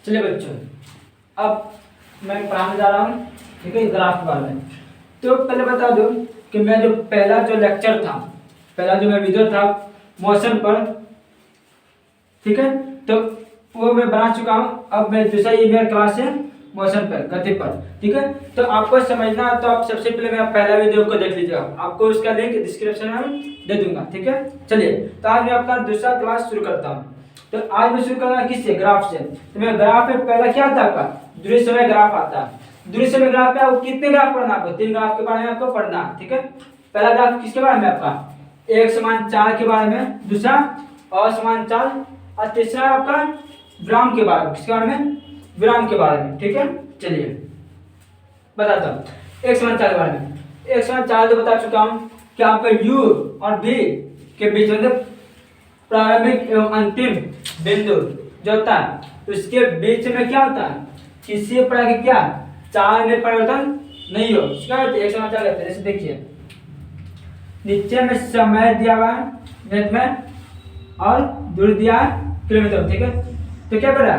चलिए बच्चों, अब मैं पढ़ाने जा रहा हूँ, ठीक है, ग्राफ के बारे में। तो पहले बता दूँ कि मैं जो पहला जो लेक्चर था, पहला जो मैं वीडियो था मोशन पर, ठीक है, तो वो मैं बना चुका हूँ। अब मैं दूसरा ये मेरा क्लास है मोशन पर, गति पर, ठीक है। तो आपको समझना तो आप सबसे पहले मेरा पहला वीडियो को देख लीजिएगा, आपको उसका लिंक डिस्क्रिप्शन में दे दूंगा, ठीक है। चलिए, तो आज मैं अपना दूसरा क्लास शुरू करता हूँ। तो आज मैं शुरू करूँगा किससे? ग्राफ से। तो मैं ग्राफ में पहला क्या आता है आपका? दूरी समय ग्राफ आता है। दूरी समय ग्राफ पे आपको कितने ग्राफ पढ़ना? आपको 3 ग्राफ के बारे में आपको पढ़ना है, ठीक है। पहला ग्राफ किसके बारे में? आपका 1:4 के बारे में, दूसरा असमान और तीसरा आपका विराम के बारे में। किसके बारे में? विराम के बारे में, ठीक है। चलिए बताता हूँ 1:4 के बारे में। 1:4 तो बता चुका हूँ कि आपका u और v के बीच में प्रारंभिक एवं अंतिम बिंदु जो होता है उसके बीच में क्या होता है? किसी प्रकार की क्या चाल में परिवर्तन नहीं हो। क्या होता है 1:4 कहते हैं? जैसे देखिए नीचे में समय दिया हुआ है मिनट में और दूरी दिया है किलोमीटर, ठीक है। तो क्या करा?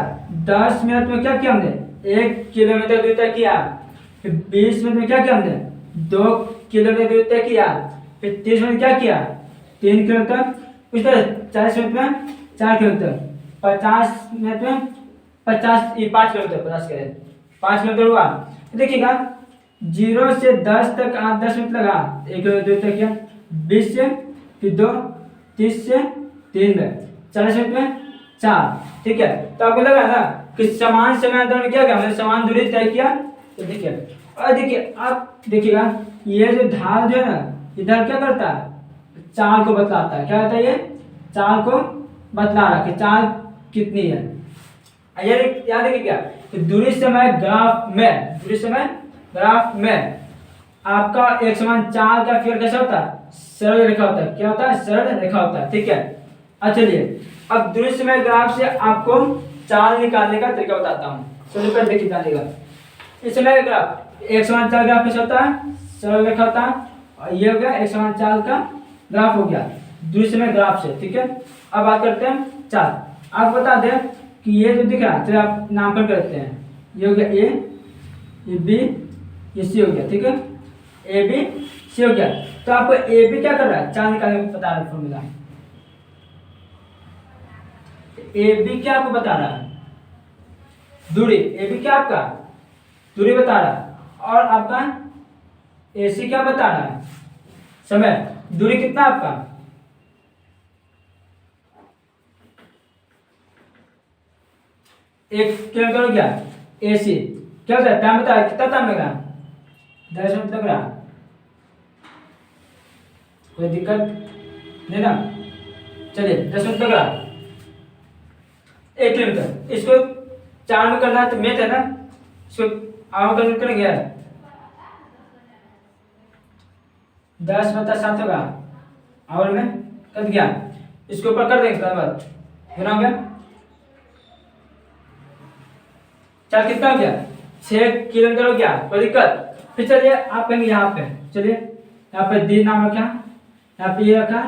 10 मिनट में क्या किया हमने? 1 किलोमीटर दूरी तय किया। फिर 20 मिनट में क्या किया हमने? 2 किलोमीटर दूरी तय किया। फिर 30 मिनट क्या किया? 3 किलोमीटर। कुछ 40 मिनट में 4 किलोमीटर। 50 मिनट में 5 किलोमीटर, 50 करें 5 किलोमीटर हुआ। तो देखिएगा 0 से 10 तक 10 मिनट लगा, 1 किलोमीटर दूरी तय किया। 20 से फिर 2, 30 से 3 में 40 मिनट में 4, ठीक है। तो आपको लगा ना कि समान समय अंतर में क्या किया? हमने समान दूरी तय किया। तो देखिए, और देखिए आप देखिएगा ये जो ढाल जो है ना, इधर क्या करता है? चाल को बतलाता है। क्या होता है? ये चाल को बतला रहा है कि चाल कितनी है। याद है क्या? तो दूरी समय ग्राफ में, दूरी समय ग्राफ में आपका 1:4 का फिगर कैसा होता है? सरल रेखा होता है। क्या होता है? सरल रेखा होता है, ठीक है। अच्छा चलिए, अब दूरी समय ग्राफ से आपको चाल निकालने का तरीका बताता हूँ। चलिए पहले देखिए जानिएगा। इस समय ग्राफ 1:4 ग्राफ कैसा होता है? सरल रेखा होता है। और ये हो गया 1:4 का ग्राफ हो गया दूरी समय ग्राफ से, ठीक है। अब बात करते हैं चाल। आप बता दें कि ये जो दिख रहा है, चलिए आप नामकरण करते हैं। ये हो गया ए, ये बी, ये सी हो गया, ठीक है। ए बी सी हो गया। तो आपको ए बी क्या कर रहा है? चाल निकालने को बता रहा है फॉर्मूला। ए बी क्या आपको बता रहा है? दूरी। ए बी क्या आपका दूरी बता रहा है। और आपका ए सी क्या बता रहा है? समय। दूरी कितना आपका? 1 किलोमीटर हो गया। ए सी क्या होता है? टाइम बता, कितना टाइम लग रहा? 10 मिनट लग रहा। कोई दिक्कत नहीं ना? चलिए 10 मिनट लग रहा। 1 किलोमीटर इसको 4 में करना है तो मेथ है ना, इसको आम करेंगे। 10/7 होगा, और में कट गया, इसके ऊपर कर देंगे बराबर, गुना हो गया। 4 कितना हो गया? 6 किलोमीटर हो गया। कोई दिक्कत? फिर चलिए आप कहेंगे यहाँ पे, चलिए यहाँ पे डी नाम रखा, यहाँ पे ये रखा,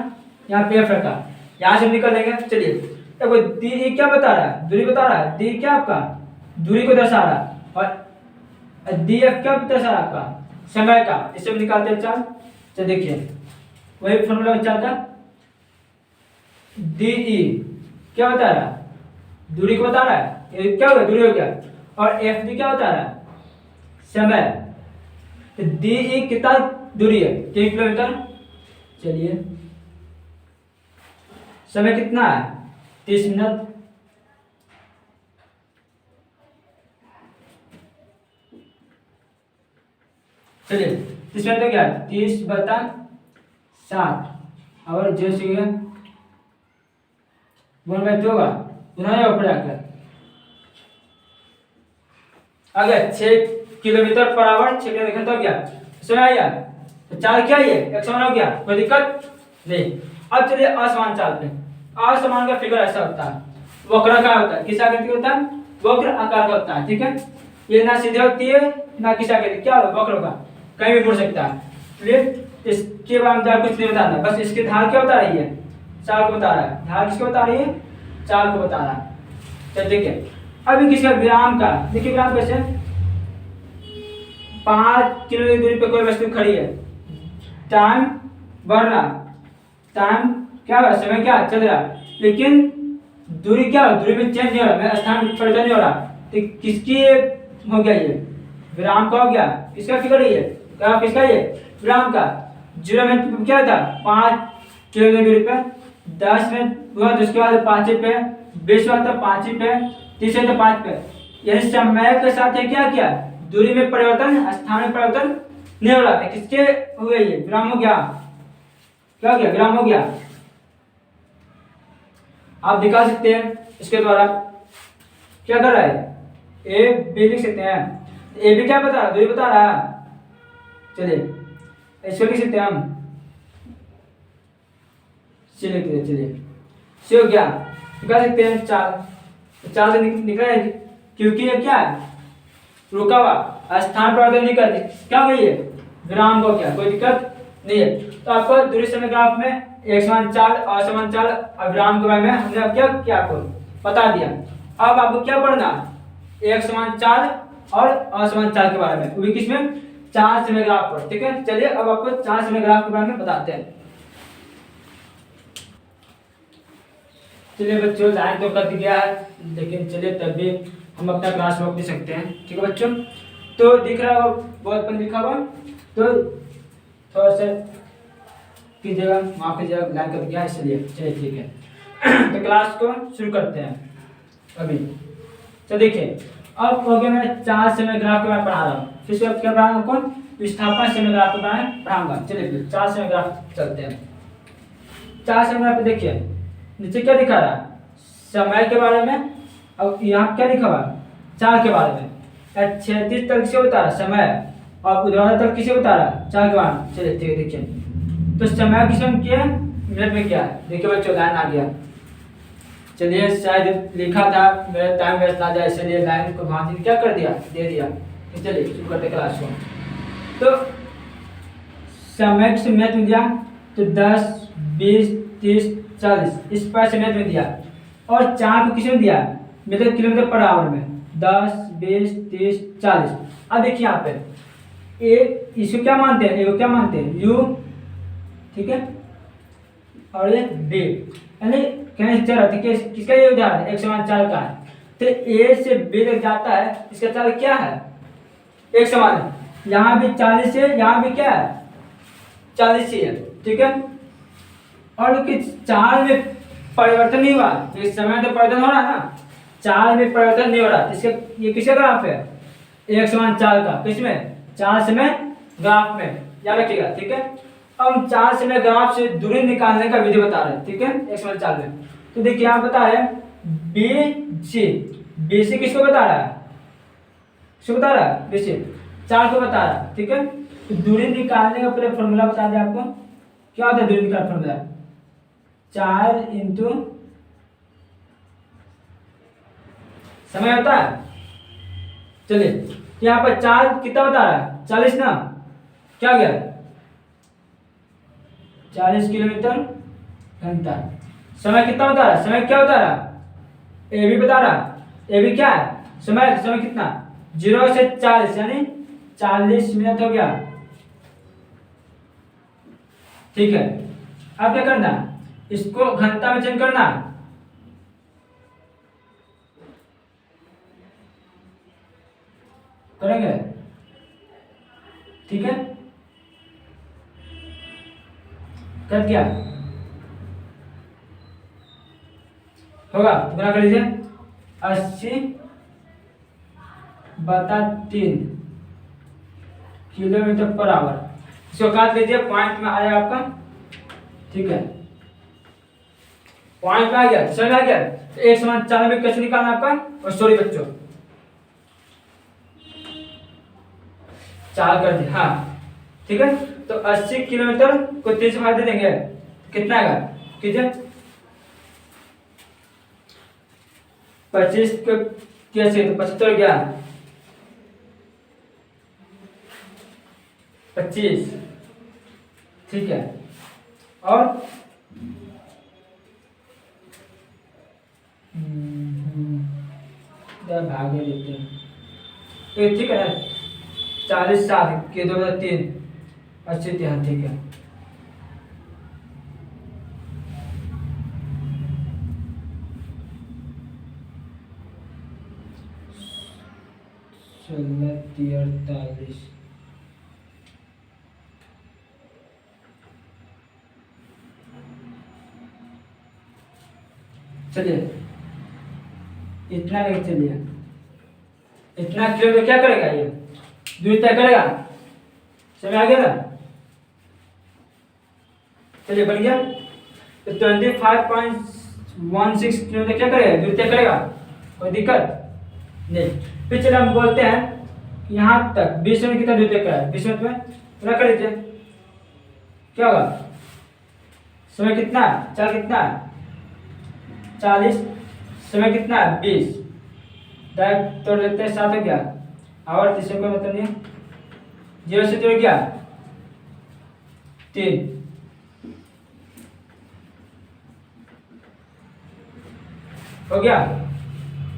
यहाँ पे एफ रखा, यहाँ से निकल लेंगे। चलिए देखो डी क्या बता रहा है? दूरी बता रहा है। डी क्या आपका दूरी को दर्शा रहा है, और डी एफ क्या दर्शा रहा है? आपका समय का। इसे भी निकालते हैं चाल। तो देखिए वही फॉर्मूला चाल का। डी ई क्या बता रहा है? दूरी को बता रहा है। ये क्या हो गया? दूरी हो गया। और एफ डी क्या बता रहा है? समय। तो डी ई कितना दूरी है? 3 किलोमीटर। चलिए समय कितना है? 30 मिनट। चलिए 30 मिनट हो गया। 30/7 और जो से 1/2 होगा, उन्होंने ऊपर आकर आ गया 6 किलोमीटर पर आवर। 6 किलोमीटर घंटा हो गया। समय आया तो चाल क्या है? 1:1 हो गया। कोई दिक्कत नहीं। अब चलिए असमान चाल पे। असमान का फिगर ऐसा होता है, वक्राकार होता है। किस आकृति होता है? वक्र आकार का होता है, ठीक है। ये ना सीधे होती है ना किस आकृति, क्या होगा? वक्र होगा, कहीं भी मुड़ सकता है। इसलिए इसके बारे में कुछ नहीं बताना, बस इसकी ढाल क्या बता रही है? चाल को बता रहा है। ढाल किसको बता रही है? चाल को बता रहा है। चल ठीक है। अभी किसका, विराम का। देखिए विराम कैसे, 5 किलोमीटर की दूरी पे कोई वस्तु खड़ी है, टाइम बढ़ रहा, टाइम क्या हो रहा, समय क्या चल रहा, लेकिन दूरी क्या हो, दूरी में चेंज नहीं हो रहा, मेरा स्थान परिवर्तन नहीं हो रहा। तो किसकी हो गया ये, विराम का हो गया। किसका फिगर है ये, ग्राफ किसका ये, विराम का। 0 में क्या था, 5 किलोमीटर दूरी पे, 10 में हुआ तो उसके बाद 5 पे, 20 हुआ तो 5 पे, 30 है तो 5 पे। यानी समय के साथ है क्या क्या, दूरी में परिवर्तन, स्थान में परिवर्तन नहीं हो रहा था। किसके हुए ये, विराम हो गया, क्या हो गया, विराम हो गया। आप दिखा सकते हैं इसके द्वारा, क्या कर रहा है, ए बी लिख सकते हैं। ए बी क्या बता रहा है, दूरी बता रहा है। चलिए इसको लिख सकते हैं हम, चलिए सी हो गया, निकाल सकते हैं 4, 4 से निकला है, क्योंकि ये क्या है, रुका हुआ, स्थान परिवर्तन नहीं करती, क्या हुई है, विराम हो गया, कोई दिक्कत नहीं है। तो आपको दूरी समय ग्राफ में एक समान चाल, असमान चाल और विराम के बारे में हमने अब क्या किया, आपको बता दिया। अब आपको क्या पढ़ना, एक समान चाल और असमान चाल के बारे में, वो भी किसमें, 4 समय ग्राफ पर। ठीक है, चलिए अब आपको 4 समय ग्राफ के बारे में बताते हैं। चलिए बच्चों, लाइन तो कट गया है, लेकिन चलिए तब भी हम अपना क्लास रोक भी सकते हैं। ठीक है बच्चों, तो दिख रहा हो बहुत पर लिखा हुआ, तो थोड़ा सा कीजिएगा, माफ कीजिएगा, लाइन कट गया इसलिए। चलिए ठीक है तो क्लास को शुरू करते हैं अभी। तो देखिए अब हो गया, मैं 4 समय ग्राफ के बारे में पढ़ा रहा हूँ, फिर से अब क्या पढ़ाऊंगा, कौन, विस्थापन समय ग्राफ के बारे में पढ़ाऊंगा। चलिए फिर 4 समय ग्राफ चलते हैं। 4 समय ग्राफ देखिए, नीचे क्या दिखा रहा है, समय के बारे में, और यहाँ क्या लिखा हुआ, चाल के बारे में। क्षैतिज तल किसे बता रहा, समय, और ऊर्ध्वाधर तल किसे बता रहा, चाल के बारे में। चलिए ठीक है, देखिए तो समय किसने किया, मिनट में क्या है। देखिए बच्चों लाइन आ गया, चलिए शायद लिखा था, मेरा टाइम वेस्ट ना जाए इसलिए लाइन को भांति क्या कर दिया, दे दिया। तो चलिए शुरू करते क्लास को। तो समय किसे मिनट में दिया, तो 10, 20, 30, 40 इस पर से मिनट में दिया, और चार को किसने दिया, मीटर किलोमीटर पर आवर में, 10, 20, 30, 40। अब देखिए यहाँ पे ए, इसको क्या मानते हैं, ए को क्या मानते हैं, यू, ठीक है, और ये बी, यानी कहीं चल रहा है, किसका ये उदाहरण, एक समान चाल का है। तो ए से बी तक जाता है, इसका चाल क्या है, एक समान है। यहाँ भी 40 है, यहाँ भी क्या है, 40 ही है, ठीक है। और चाल में परिवर्तन नहीं हुआ, इस समय तो परिवर्तन हो रहा है ना, चाल में परिवर्तन नहीं हो रहा। इसके ये किसका ग्राफ है, एक समान चाल का, किसमें, 4 समय ग्राफ में, याद रखिएगा। ठीक है, अब हम 4 समय ग्राफ से दूरी निकालने का विधि बता रहे हैं। ठीक है, एक समान चाल में, तो देखिए यहाँ बता रहे हैं बी सी किसको बता रहा है, किसको बता रहा है, बी सी, चाल को बता रहा है। ठीक है, तो दूरी निकालने का पूरा फॉर्मूला बता दें आपको, क्या होता है दूरी निकालने का फॉर्मूला, 4 इंटू समय होता है। चलिए यहाँ पर 4 कितना बता रहा है, 40 ना, क्या गया, 40 किलोमीटर घंटा। समय कितना बता रहा है, समय क्या बता रहा है, ए बी बता रहा है, ए बी क्या है, समय कितना, 0 से 40 यानी 40 मिनट हो गया। ठीक है, अब क्या करना, इसको घंटा में चेंज करना, करेंगे, ठीक है, कर दिया, होगा, गुना कर लीजिए, 80/3 किलोमीटर पर आवर। इसको काट लीजिए, पॉइंट में आया आपका। ठीक है, पॉइंट में आ गया, समझ आ गया। तो 1/94 कैसे निकालना आपका, और सॉरी बच्चों, चाल कर दिया, हाँ ठीक है। तो 80 किलोमीटर को 3 से भाग दे देंगे, कितना आएगा, कीजिए, 25 को कैसे, तो 75 गया, 25, ठीक है, और या भाग में देते हैं तो ठीक है ना। 40 7 के 2003 अच्छी थी, हाँ ठीक है। सोलह 48 चलिए इतना लेके चलिए, इतना किलो तो क्या करेगा ये, दूरी तय करेगा, समझ आ गया ना। चलिए बढ़ गया। तो 25.16 किलोमीटर क्या करेगा, दूरी तय करेगा, कोई दिक्कत नहीं। फिर चलिए हम बोलते हैं यहाँ तक 20 मिनट कितना दूरी तय करा है, 20 मिनट में पूरा कर लीजिए, क्या होगा, समय कितना है, चाल कितना है 40, समय कितना है 20, डायरेक्ट तोड़ लेते हैं 7 हो गया, और तीसरे को मतलब नहीं, 0 से जोड़ गया 3, हो गया।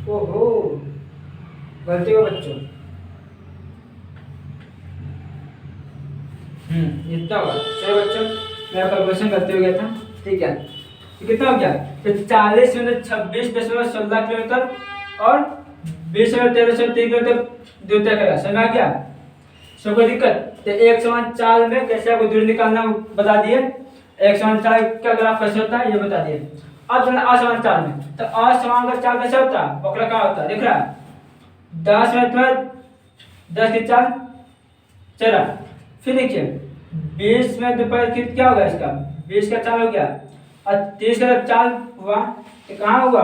ओहो गलती हो बच्चों, इतना होगा। चलो बच्चों मेरा कैलकुलेशन गलती हो गया था, ठीक है। तो कितना हो गया, तो 40 में 26.16 किलोमीटर और 20 में 13.3 किलोमीटर दूर तय करेगा, समझ आ गया, सब कोई दिक्कत। तो एक समान चाल में कैसे आपको दूरी निकालना बता दिए, एक समान चाल का ग्राफ कैसे होता है ये बता दिए। अब चलना असमान चाल में, तो असमान का चाल कैसे होता है, वक्र का होता है, दिख रहा है 10 मिनट में 10 की चाल चला। फिर देखिए 20 में दोपहर की क्या होगा, इसका 20 का चाल हो गया, और 30 का जब चाल हुआ तो कहाँ हुआ,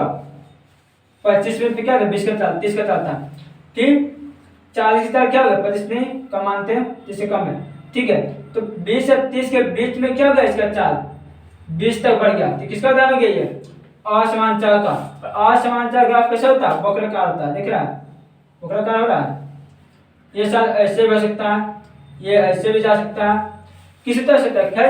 25 मिनट में क्या था 20 का चाल 30 का चाल था, ठीक। 40 की चाल क्या होगा, 25 नहीं कम मानते हैं, 30 से कम है, ठीक है। तो 20 से 30 के बीच में क्या होगा, इसका चाल 20 तक बढ़ गया, तो किसका उदाहरण हो गया ये, असमान चाल का। असमान चाल ग्राफ कैसे होता है, वक्राकार होता है, दिख रहा है वक्राकार हो रहा है। ये चाल ऐसे भी हो सकता है, ये ऐसे भी जा सकता है, किसी तरह से तक है,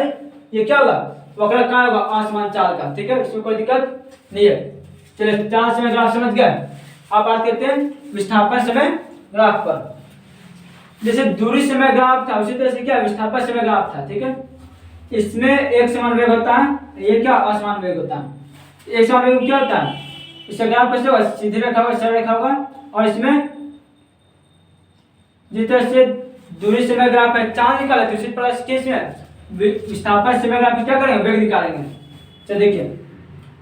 ये क्या होगा वक्राकार होगा आसमान चाल का, ठीक है, इसमें कोई दिक्कत नहीं है। चलिए चाल समय ग्राफ समझ गए। अब बात करते हैं विस्थापन समय ग्राफ पर। जैसे दूरी समय ग्राफ था उसी तरह से क्या विस्थापन समय ग्राफ था, ठीक है। इसमें एक समान वेग होता है, ये क्या असमान वेग होता है। एक समान वेग क्या होता है, इसका ग्राफ कैसे होगा, सीधी रेखा होगा, सरल रेखा होगा, और इसमें जिस तरह से दूरी समय ग्राफ है चाल निकाला, तो उसी प्रकार केस में विस्थापन समय ग्राफ क्या करेंगे, वेग निकालेंगे। चलिए देखिए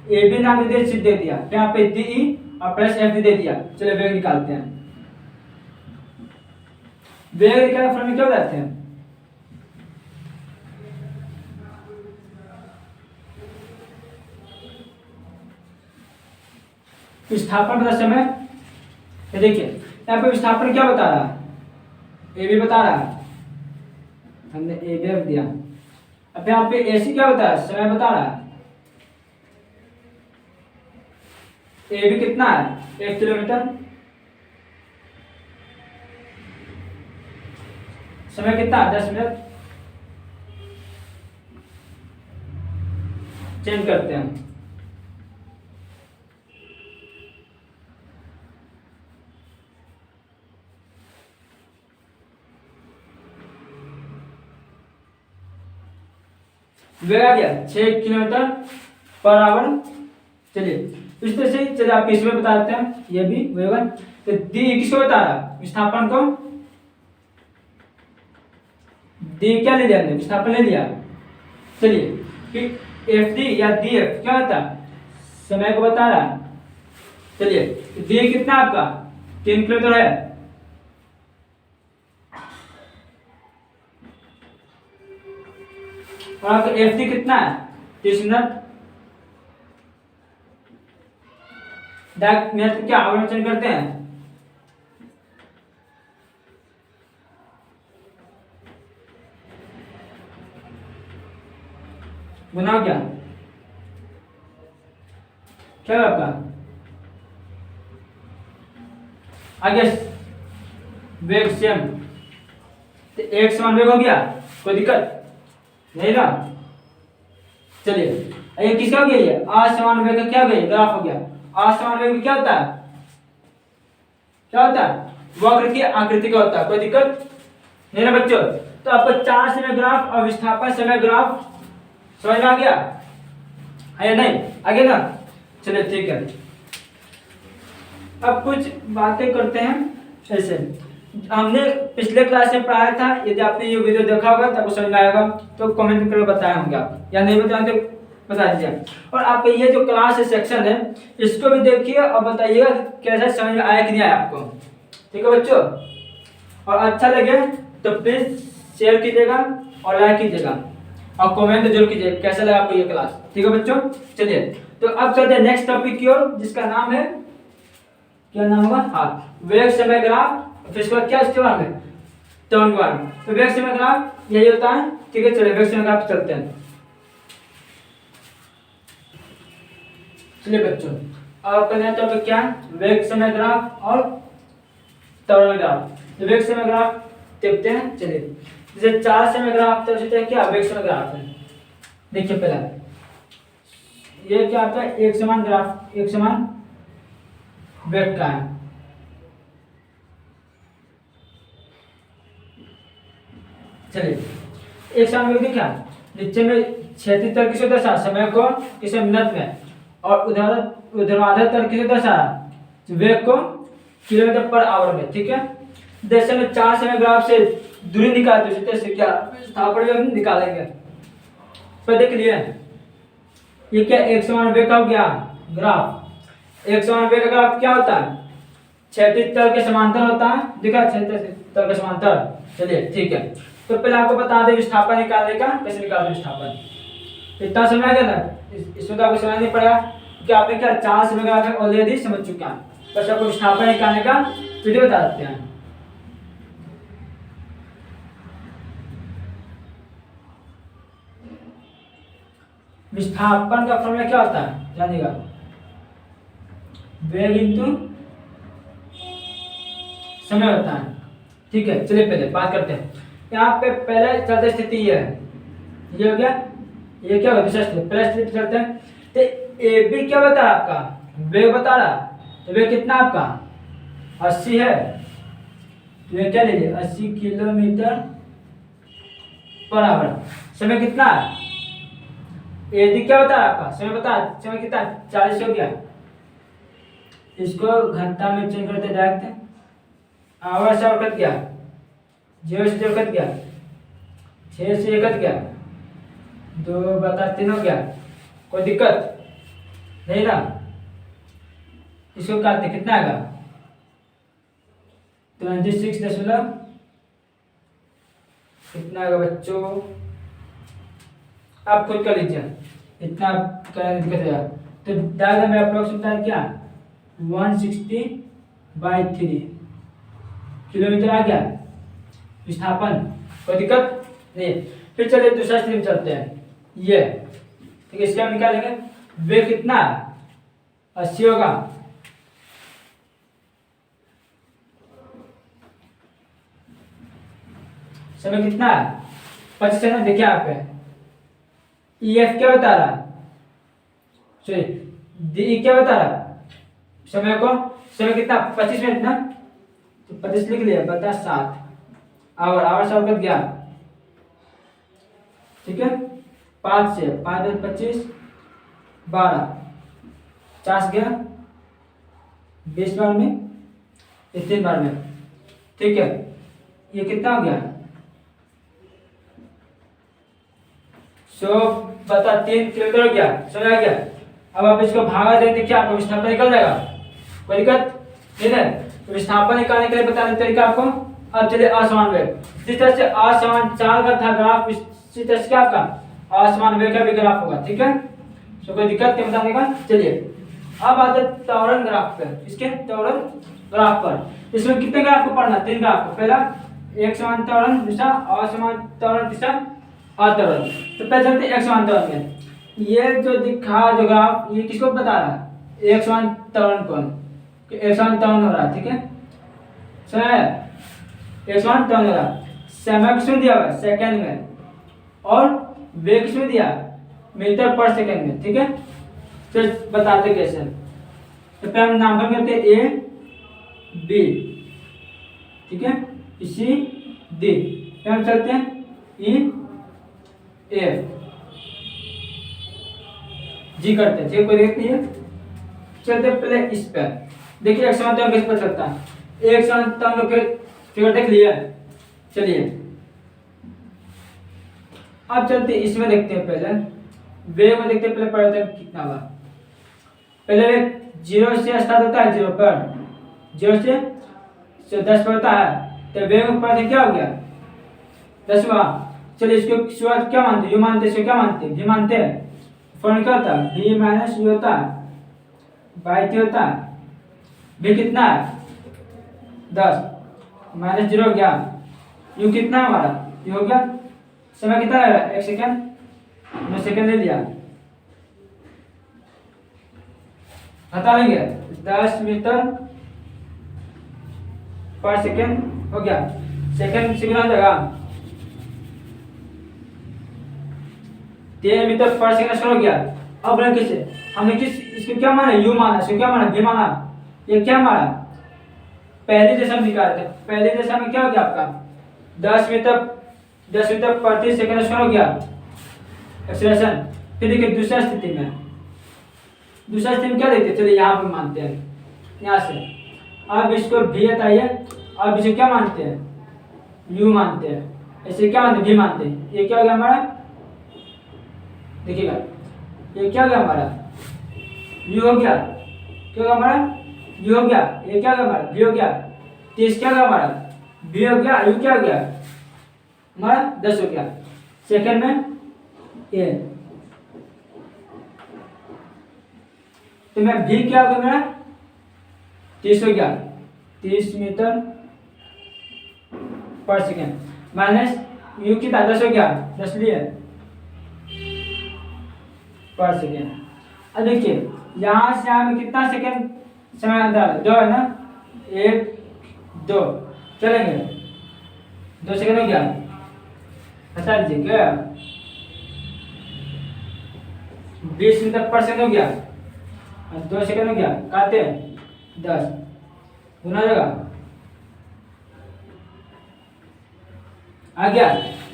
ए बी नाम निर्देशित दे दिया, यहाँ पे डी ई और प्लस एफ दे दिया। चलिए वेग निकालते हैं, वेग निकालने फॉर्मूला क्या बताते हैं, विस्थापन बता समय, ये देखिए यहाँ पे विस्थापन क्या बता रहा है, ए बी बता रहा है, हमने ए बी रख दिया। अब यहाँ पे ए सी क्या बता रहा है, समय बता रहा है, ए बी कितना है 1 किलोमीटर, समय कितना है 10 मिनट। चेंज करते हैं, वेग आ गया 6 किलोमीटर पर आवर। चलिए इस तरह से, चलिए आप इसमें बता देते हैं, ये भी वेग। तो डी किसको बता रहा है, विस्थापन को, डी क्या ले लिया हमने, विस्थापन ले लिया। चलिए फिर एफ डी या डी एफ क्या होता है, समय को बता रहा है। चलिए डी कितना आपका 3 किलोमीटर है, और आपका एफ डी कितना है 30 मिनट। डायरेक्ट मिनट क्या आवर में चेंज करते हैं, गुना क्या क्या है आपका, आगे वेग सेम, तो एक समान वेग हो गया, कोई दिक्कत नहीं ना। चलिए ये किसका हो गया, ये असमान वेग का क्या हो गया, ग्राफ हो गया। असमान वेग क्या होता है, क्या होता है, वक्र की आकृति का होता है। कोई दिक्कत नहीं ना बच्चों। तो आपको 4 समय ग्राफ और विस्थापन समय ग्राफ समझ में आ गया है या नहीं, आगे ना। चलिए ठीक है, अब कुछ बातें करते हैं। ऐसे हमने पिछले क्लास में पढ़ाया था, यदि आपने ये वीडियो देखा होगा तो आपको समझ में आएगा, तो कमेंट करके बताए होंगे आप, या नहीं बताए तो बता दीजिए। और आपके ये जो क्लास है सेक्शन है, इसको भी देखिए और बताइएगा कैसा समझ में आया कि नहीं आया आपको। ठीक है बच्चों, और अच्छा लगे तो प्लीज शेयर कीजिएगा और लाइक कीजिएगा और कमेंट जरूर कीजिएगा कैसा लगा आपको ये क्लास। ठीक है बच्चों, चलिए तो अब चलते हैं नेक्स्ट टॉपिक की ओर, जिसका नाम है, क्या नाम होगा, हाँ, वेग समय ग्राफ। फिर इसके बाद क्या, उसके बाद में त्वरण के बारे में। तो वेग समय ग्राफ यही होता है। ठीक है, चलिए वेग समय ग्राफ चलते हैं। चलिए बच्चों, अब करना टॉपिक क्या है, वेग समय ग्राफ और त्वरण ग्राफ। तो वेग समय ग्राफ देखते हैं। चलिए, जैसे 4 समय ग्राफ तो क्या वेग समय ग्राफ है। देखिए पहला ये क्या आता है, एक समान ग्राफ, एक समान वेग का है। चलिए, एक समान वेग क्या, नीचे में क्षैतिज तल किसे दर्शा, समय को किसे मिनट में, और ऊर्ध्वाधर तल किसे दर्शा, वेग को किलोमीटर पर आवर में। ठीक है, जैसे में 4 समय ग्राफ से दूरी निकालते हैं, जैसे क्या विस्थापन वेग निकालेंगे। पर देख लिए ये क्या, एक समान वेग का हो गया ग्राफ। एक समान वेग का ग्राफ क्या होता है, क्षैतिज तल के समांतर होता है। देखा, क्षैतिज तल के समांतर। चलिए ठीक है, तो पहले आपको बता दें विस्थापन निकालने का, कैसे निकालते विस्थापन। इतना समझ आ गया ना, इसमें तो आपको समझ नहीं पड़ेगा कि आपने क्या 4 समय ग्राफ ऑलरेडी समझ चुका है। बस आपको विस्थापन निकालने का वीडियो बता देते हैं। विस्थापन का फॉर्मूला क्या होता है जानिएगा, वेग इंटू समय होता है। ठीक है, चलिए पहले बात करते हैं। यहाँ पे पहले चलते स्थिति ये है, ये हो गया, ये क्या होगा दूसरा स्थिति। पहले स्थिति चलते हैं, तो ए बी क्या बता रहा आपका, वेग बता रहा। तो वेग कितना आपका 80 है, तो ये क्या लीजिए 80 किलोमीटर पर आवर। समय कितना है, यदि क्या बता रहा आपका, समय बता, समय कितना 40 हो गया। इसको घंटा में चेंज करते डायरेक्ट, आवर से कट गया, 0 से 0 कट गया, 6 से 1 कट गया, 2/3 हो गया। कोई दिक्कत नहीं ना, इसको काटते कितना आएगा 26 दशमलव कितना आएगा बच्चों, आप खुद कर लीजिए, इतना करने दिक्कत है। तो डायग्राम में अप्रोक्सीमेट क्या 160/3 किलोमीटर आ गया विस्थापन। कोई दिक्कत नहीं। फिर चलिए दूसरा स्थिति में चलते हैं, ये ठीक है, इसके हम निकालेंगे वेग कितना 80 होगा, समय कितना है 25 है ना। देखिए यहाँ पे EF क्या बता रहा है, सॉरी DE क्या बता रहा है, समय को, समय कितना 25 मिनट ना, तो 25 लिख लिया, बता 7 आवर, आवर से कट गया। ठीक है, 5 से 5 10 25 12 50 गया, 20 बार में 3 बार में। ठीक है, ये कितना हो गया 100/3 किलोमीटर हो गया, समझ आ गया। अब आप इसको भागा देते क्या आपको विस्थापन निकल जाएगा, कोई दिक्कत नहीं है। तो विस्थापन निकालने के लिए बताने तरीका आपको। अब चलिए असमान वेग, जिस तरह से असमान चाल का था ग्राफ, इसी तरह से क्या आपका असमान वेग का भी ग्राफ होगा। ठीक है, तो कोई दिक्कत नहीं बताने का। चलिए अब आते हैं त्वरण ग्राफ पर, इसके त्वरण ग्राफ पर। इसमें कितने ग्राफ को पढ़ना, 3 ग्राफ को, पहला एक समान त्वरण, दूसरा असमान त्वरण, तीसरा अत्वरण। तो पहले चलते एक समान त्वरण में। ये जो दिखा जो ग्राफ, ये किसको बता रहा है, एक समान त्वरण को, कि एक समान त्वरण हो रहा है। ठीक है, समय एक समान त्वरण हो रहा है, समय किसमें दिया हुआ है सेकंड में, और वेग किसमें दिया मीटर पर सेकंड में। ठीक है, तो बताते कैसे। तो पहले हम नामकरण करते हैं A बी, ठीक है, सी डी, हम चलते हैं ई एफ जी करते हैं, ठीक, कोई दिक्कत नहीं है। चलते पहले इस पर, देखिए एक समांतर किस पर चलता है, एक समांतर लोग फिगर देख लिया। चलिए अब चलते इसमें देखते हैं, पहले वेग में देखते हैं, पहले परिवर्तन कितना हुआ। पहले वेग 0 से स्टार्ट होता है, 0 पर, 0 से 10 पर होता है, तो वेग में परिवर्तन क्या हो गया, 10 हुआ। चलिए इसको शुरुआत क्या मानते हैं, यू मानते हैं, इसको क्या मानते हैं, भी मानते हैं। फॉर्म क्या होता है, v माइनस यू होता है, बाई टी होता है। v कितना है, 10 माइनस 0 हो गया, u कितना है हमारा, ये हो गया। समय कितना लग रहा है, 1 सेकेंड, 9 सेकेंड ले लिया, हटा लेंगे, 10 मीटर पर सेकेंड हो गया। सेकेंड से गुना हो जाएगा, 3 मीटर पर सेकेंड हो गया। अब किसे हमने किस इसको क्या माना, यू माना, इसको क्या माना, भी माना, ये क्या माना, पहले जैसा हम निकाले थे, पहले जैसा में क्या हो गया आपका 10 मीटर प्रति सेकंड स्क्वायर हो गया एक्सेलरेशन। फिर देखिए दूसरा स्थिति में क्या देखते हैं, चलिए यहाँ पे मानते हैं, यहाँ से अब इसको भी हटाइए, अब इसे क्या मानते हैं, यू मानते हैं, ऐसे क्या मानते हैं, भी मानते हैं। ये क्या हो गया हमारा, देखिएगा ये क्या हो गया हमारा, यू हो गया, क्या हो गया हमारा, यू हो गया, ये क्या हो गया हमारा, भी हो गया, 30 क्या हो गया हमारा, भी हो गया, यू क्या हो गया हमारा 10 हो गया। सेकंड में ए, तो मैं भी क्या हो गया मेरा 30 हो गया, 30 मीटर पर सेकेंड, माइनस यू कितना 10 हो गया, 10 लिए पर सेकेंड। अब देखिए यहाँ से हमें कितना सेकेंड समय अंतर है, 2 है ना, 1 2 चलेंगे, 2 सेकेंड हो गया, हटा दीजिए क्या, 20 मीटर पर सेकेंड हो गया, 2 सेकेंड हो गया, काटे 10 गुना हो जाएगा, आ गया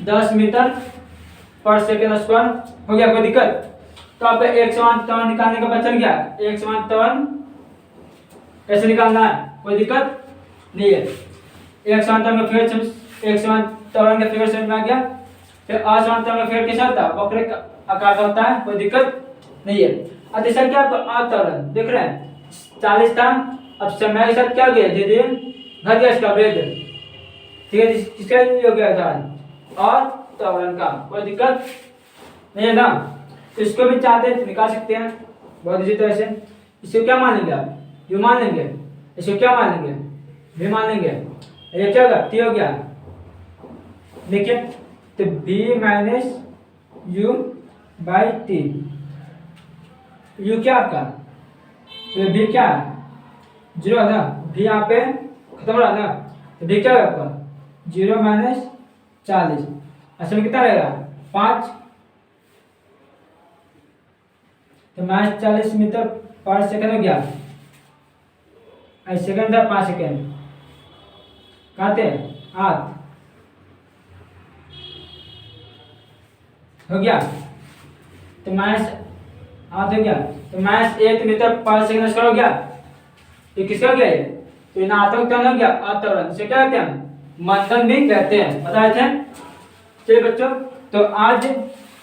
10 मीटर पर सेकेंड स्क्वायर हो गया। कोई दिक्कत, तो आप एक समान त्वरण निकालने का बचन गया, एक समान त्वरण कैसे निकालना है, कोई दिक्कत नहीं है। एक समान त्वरण का फिगर, एक समान त्वरण का फिगर समझ में आ गया। फिर असमान त्वरण का फिगर कैसा होता है, वक्र आकार का होता है, कोई दिक्कत नहीं है। अब जैसा कि आपको त्वरण देख रहे हैं 40 था, अब समय के साथ क्या हो गया, धीरे घट गया इसका वेग, ठीक है, इसका हो गया त्वरण और त्वरण का, कोई दिक्कत नहीं है ना। तो इसको भी चाहते हैं निकाल सकते हैं बहुत इसी तरह से। इसको क्या मान लेंगे आप, यू मान लेंगे, इसको क्या मान लेंगे, भी मान लेंगे, ये क्या होगा टी हो गया। देखिए तो B minus U by T, U क्या आपका, तो बी क्या है 0 है ना, भी यहाँ पे खत्म हो रहा है ना, तो बी क्या होगा आपका 0 माइनस 40, असल में कितना रहेगा 5, तो माइनस 40 मीटर पर सेकंड हो गया, सेकंड था 5 सेकंड, कहते हैं 8 हो गया, तो माइनस 8 हो गया, तो माइनस 1 मीटर पर सेकंड स्क्वायर हो गया। तो किसका हो गया ये, तो इन आतंक त्वरण हो गया, अत्वरण, इसे क्या कहते हैं, मंथन भी कहते हैं, बता रहे थे। चलिए बच्चों, तो आज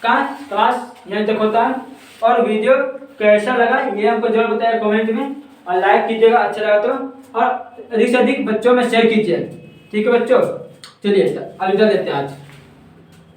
का क्लास यहीं तक होता है, और वीडियो कैसा लगा ये हमको जरूर बताइए कमेंट में, और लाइक कीजिएगा अच्छा लगा तो, और अधिक से अधिक बच्चों में शेयर कीजिए, ठीक है बच्चों। चलिए अलविदा लेते हैं आज।